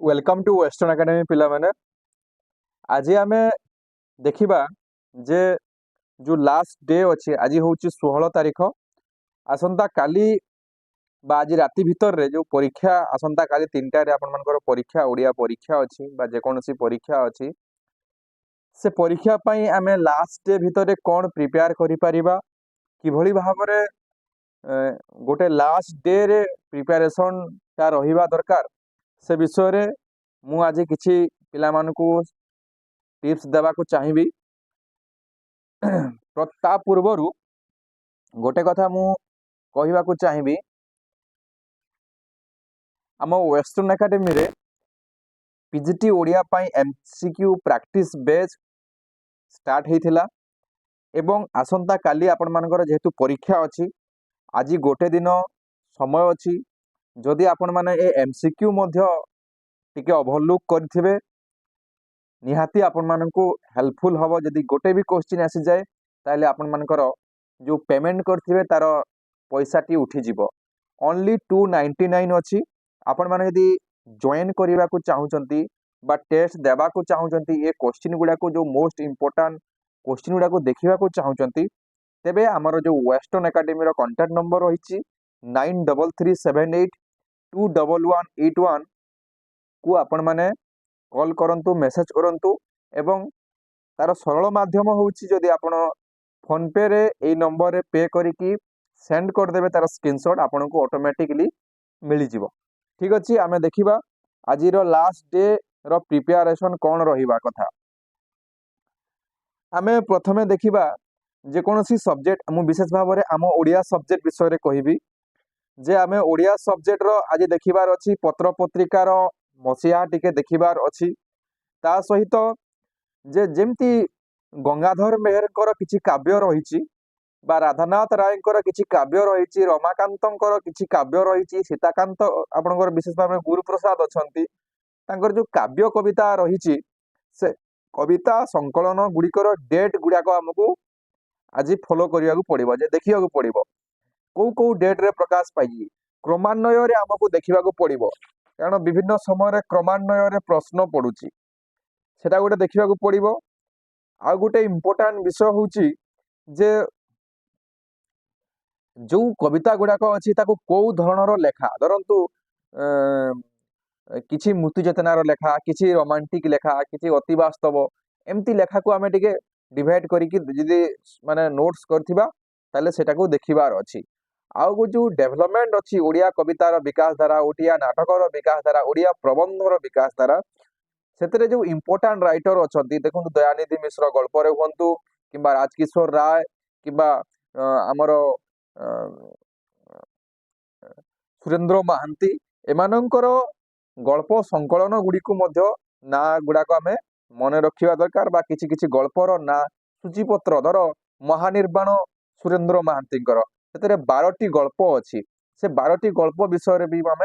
Welcome to western academy पिला माने आज आम देखा जे जो लास्ट डे अच्छे आज हूँ 16 तारीख आसंता काली आज राति भितर रे जो परीक्षा आसंता काली 3टार आपण परीक्षा ओडिया परीक्षा अच्छी जेकोसी परीक्षा अच्छी से परीक्षा पाई आम लास्ट डे भितर कौन प्रिपेयर करिपरिबा किभली भाव गोटे लास्ट डे रे प्रिपेरेशन टा रहिबा दरकार से विषय रे मु आज किछि पिला मानकू टिप्स देवा को चाहिए। ता पूर्वर गोटे कथा मु कहवा को चाहिए आम वेस्टर्न एकेडमी रे पीजीटी ओडिया पाई एमसीक्यू प्रैक्टिस बेच स्टार्ट होइथिला एवं आसंता काली आपण मानकर जेहेतु परीक्षा अच्छी आज गोटे दिन समय अच्छी जदि आपण माने ए एमसीक्यू मध्य टिके ओवरलुक करथिबे निहाती आपण मानकू हेल्पफुल हबो। जदि गोटे भी क्वेश्चन आसी जाए ताले आपण मानकर जो पेमेंट करथिबे तार पैसा टी उठी जिवो ओनली 299 अच्छी आपण माने यदि जॉइन करबा को चाहूचंती बा टेस्ट देबा को चाहूचंती ए क्वेश्चन गुडा को जो मोस्ट इंपोर्टेंट क्वेश्चन गुडा को देखिबा को चाहूचंती तेबे हमर जो वेस्टर्न एकेडमी रो कांटेक्ट नंबर रहिछि 9337821181 को आपण माने कॉल करंतु मेसेज करंतु एवं तार सरल माध्यम होउछि जदि आपण फोन पे रे ए नंबर रे पे करिकी सेंड कर देबे तार स्क्रीनशॉट आपण को ऑटोमेटिकली मिली जिवो। ठीक अछि आमे देखिबा आज रो लास्ट डे रो प्रिपरेशन कोन रहिबा कथा। आमे प्रथमे देखिबा जे कोनोसी सब्जेक्ट मु विशेष भाव रे आम ओडिया सब्जेक्ट विषय रे कहिबी जे आमे ओडिया सब्जेक्ट रो आज देखिबार अछि पत्र पत्रिका रो मसिया टिके देखिबार अछि ता सहित जे जेमती गंगाधर मेहरकर किछि काव्य रहिछि बा राधानाथ रायकर किछि काव्य रहिछि रमाकांतकर किछि काव्य रहिछि सीताकांत आपनकर विशेष भाव में गुरुप्रसाद अछंती तांकर जो काव्य कविता रहिछि से कविता संकलन गुड़िकर डेट गुड़ाक आमको आज फॉलो करिया को पड़िबो जे देखिया को पड़िबो को डेट रे प्रकाश पाई क्रमान्वय रे आमको देखिबा को पड़िबो कारण विभिन्न समय रे क्रमान्वय रे प्रश्न पडुछि सेटा गोटे देखिबा को पड़िबो। आ गोटे इम्पोर्टेंट विषय होउछि जे जो कविता गुड़ाक अच्छी कौ धरणर लेखा धरतु किसी मुक्ति चेतनार लेखा किसी रोमांटिक लेखा किसी अति वास्तव एमती लेखा को आम टे डिवाइड करके माने नोट्स करथिबा ताले सेटा को देखिबार अच्छी आउ जो डेवलपमेंट अच्छी ओडिया कवितार विकास धारा ओडिया नाटकर विकास धारा ओडिया प्रबंधर विकास धारा से जो इम्पोर्टेंट राइटर अच्छा देखो दयानिधि मिश्र गल्परे हूँ कि राजकिशोर राय कि आमर सुरेंद्र महांती एमानंकर गल्प संकलन गुड़ी को ना गुड़ाक आम मन रखा दरकार बा किछि किछि गल्पर ना सूचीपत्र धर महानिर्वाण सुरेंद्र महांती से 12टी गल्प अच्छी से 12टी गल्प विषय भी आम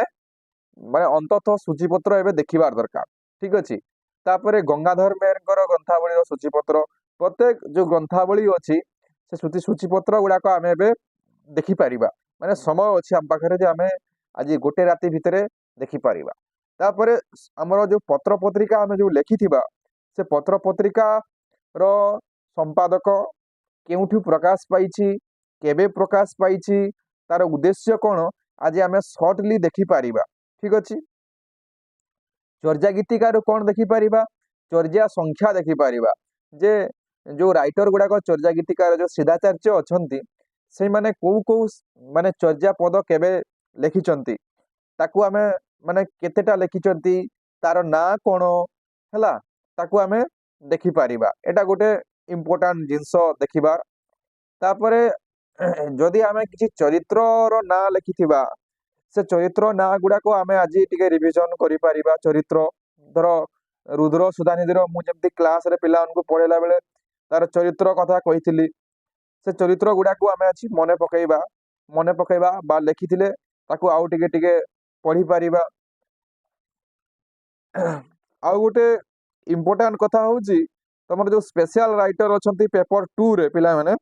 माने अंततः सूचीपत्र एवं देखिबार दरकार। ठीक अच्छे तापर गंगाधर मेहरकर ग्रंथावली सूचीपत्र प्रत्येक जो ग्रंथावली अच्छी से सूचीपत्र गुड़ाक आम ए देखिपर माने समय अच्छी आम पाखे जे आम आज गोटे राति भितर देखिपर तापर आमर जो पत्र पत्रिका आम जो लेखि से पत्र पत्रिका रो संपादक केउठु प्रकाश पाई केबे प्रकाश पाई तार उद्देश्य कौन आज आम सर्टली देखिपर। ठीक अच्छे चर्या गीतिकार कौन देखिपर चर्या संख्या देखिपर जे जो राइटर गुड़ाक चर्या गीतिकार जो सिद्धाचार्य अच्छा से माने कौ माने चर्या पद केबे लिखिचंती ताकू आमे माने केतेटा लिखिचंती तार ना कौन हैला ताकू आमे देखि परिबा एटा गोटे इम्पोर्टेंट जिंस देखिबार। तापरे जदि आमे किछि चरित्र रो ना लिखिथिबा से चरित्र ना गुड़ाक आमे आज टिके रिविजन करि परिबा चरित्र धर रुद्र सुधानिधिर मु जेमती क्लास रे पिला उनको पढ़ेला बेले तार चरित्र कथा कहिथिली से चरित्र गुड़ाक आमे अछि मने पकेबा बा लिखिथिले ताकू आउ टिके टिके पढ़ी परिबा। आउ गोटे इम्पोर्टेंट कथा होउची तमर जो स्पेशल राइटर अछंती पेपर 2 रे पिला माने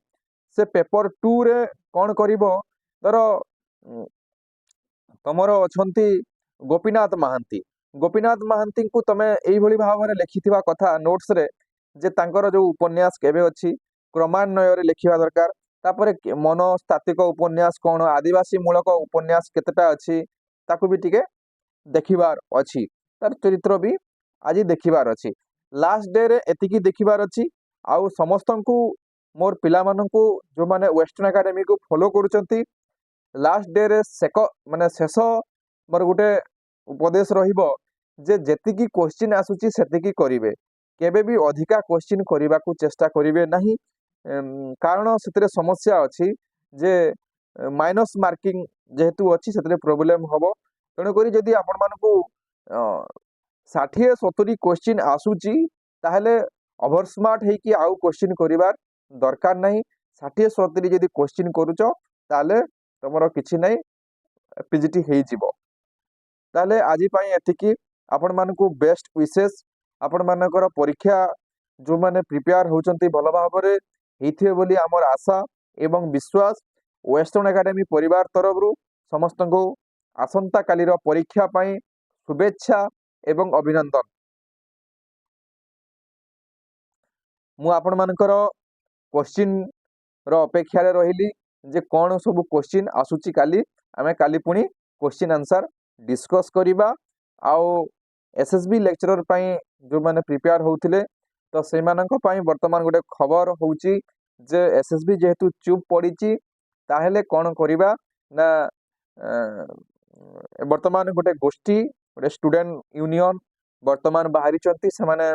से पेपर 2 रे कोन करिवो धर तमर अछंती गोपीनाथ महांती ଗୋପୀନାଥ ମହାନ୍ତିଙ୍କୁ ତମେ ଏଇଭଳି ଭାବରେ ଲେଖିଥିବା କଥା ନୋଟ୍ସରେ ଯେ ତାଙ୍କର ଯୋଉ ଉପନ୍ୟାସ କେବେ ଅଛି କ୍ରମାନ୍ୱୟରେ ଲେଖିବା ଦରକାର। ତାପରେ ମନସ୍ତାତ୍ତ୍ୱିକ ଉପନ୍ୟାସ କଣ, ଆଦିବାସୀ ମୂଳକ ଉପନ୍ୟାସ କେତେଟା ଅଛି ତାକୁ ବି ଟିକେ ଦେଖିବାର ଅଛି। ତାର ଚରିତ୍ର ବି ଆଜି ଦେଖିବାର ଅଛି। ଲାଷ୍ଟ ଡେରେ ଏତିକି ଦେଖିବାର ଅଛି। ଆଉ ସମସ୍ତଙ୍କୁ ମୋର ପିଲାମାନଙ୍କୁ ଯୋଉମାନେ ୱେଷ୍ଟର୍ଣ୍ଣ ଏକାଡେମୀକୁ ଫଲୋ କରୁଛନ୍ତି, ଲାଷ୍ଟ ଡେରେ ମାନେ ଶେଷ ମୋର ଗୋଟେ ଉପଦେଶ ରହିବ ଯେ ଯେତିକି କ୍ୱେଶ୍ଚିନ୍ ଆସୁଛି ସେତିକି କରିବେ। କେବେ ବି ଅଧିକା କ୍ୱେଶ୍ଚିନ୍ କରିବାକୁ ଚେଷ୍ଟା କରିବେ ନାହିଁ। କାରଣ ସେଥିରେ ସମସ୍ୟା ଅଛି ଯେ ମାଇନସ୍ ମାର୍କିଂ ଯେହେତୁ ଅଛି ସେଥିରେ ପ୍ରୋବ୍ଲେମ୍ ହବ। ତେଣୁକରି ଯଦି ଆପଣମାନଙ୍କୁ 60-70 କ୍ୱେଶ୍ଚିନ୍ ଆସୁଛି ତାହେଲେ ଓଭର ସ୍ମାର୍ଟ ହେଇକି ଆଉ କ୍ୱେଶ୍ଚିନ୍ କରିବାର ଦରକାର ନାହିଁ। 60-70 ଯଦି କ୍ୱେଶ୍ଚିନ୍ କରୁଛ ତାହେଲେ ତମର କିଛି ନାହିଁ, ପିଜିଟି ହେଇଯିବ। ତାହେଲେ ଆଜି ପାଇଁ ଏତିକି। ଆପଣମାନଙ୍କୁ ବେଷ୍ଟ ୱିଶେସ୍। ଆପଣମାନଙ୍କର ପରୀକ୍ଷା ଯେଉଁମାନେ ପ୍ରିପେୟାର ହେଉଛନ୍ତି ଭଲ ଭାବରେ ହେଇଥିବେ ବୋଲି ଆମର ଆଶା ଏବଂ ବିଶ୍ୱାସ। ୱେଷ୍ଟର୍ଣ୍ଣ ଏକାଡେମୀ ପରିବାର ତରଫରୁ ସମସ୍ତଙ୍କୁ ଆସନ୍ତାକାଲିର ପରୀକ୍ଷା ପାଇଁ शुभेच्छा एवं अभिनंदन। मु आपण मानकर क्वेश्चन रो अपेक्षा रे रहिली जे कोन सब क्वेश्चन आसुची काली आमे काली पुनी क्वेश्चन आंसर डिस्कस करिबा। आउ एसएसबी लेक्चरर पई जो माने प्रिपेयर होउथिले तो से मानक पई वर्तमान गोटे खबर होउची जे एसएसबी जेहेतु चुप पड़ीची ताहेले कोन करिबा ना वर्तमान गोटे गोष्ठी गोटे स्टूडेंट यूनियन वर्तमान बाहरी चंती से माने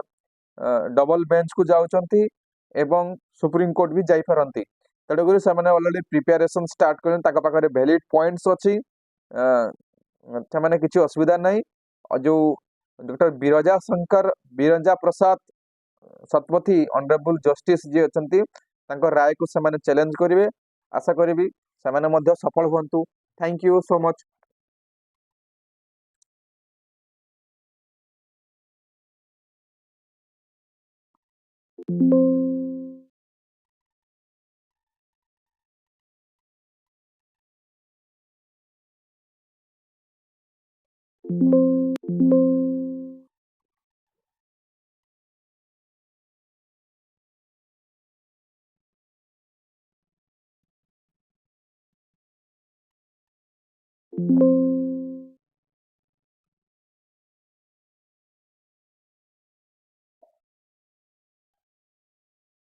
डबल बेंच को जाउचंती एवं सुप्रीम कोर्ट भी जाई परंती। तेणुकरी से माने ऑलरेडी प्रिपरेशन स्टार्ट करन ताका पाखरे वैलिड पॉइंट्स अछि। से माने किछि असुविधा नहीं। जो डॉक्टर बिरजा प्रसाद सतपथी ऑनरेबल जस्टिस जे अछंती तांको राय को से माने चैलेंज करिवे। आशा करिवि से माने मध्य सफल होंतु। Thank you so much.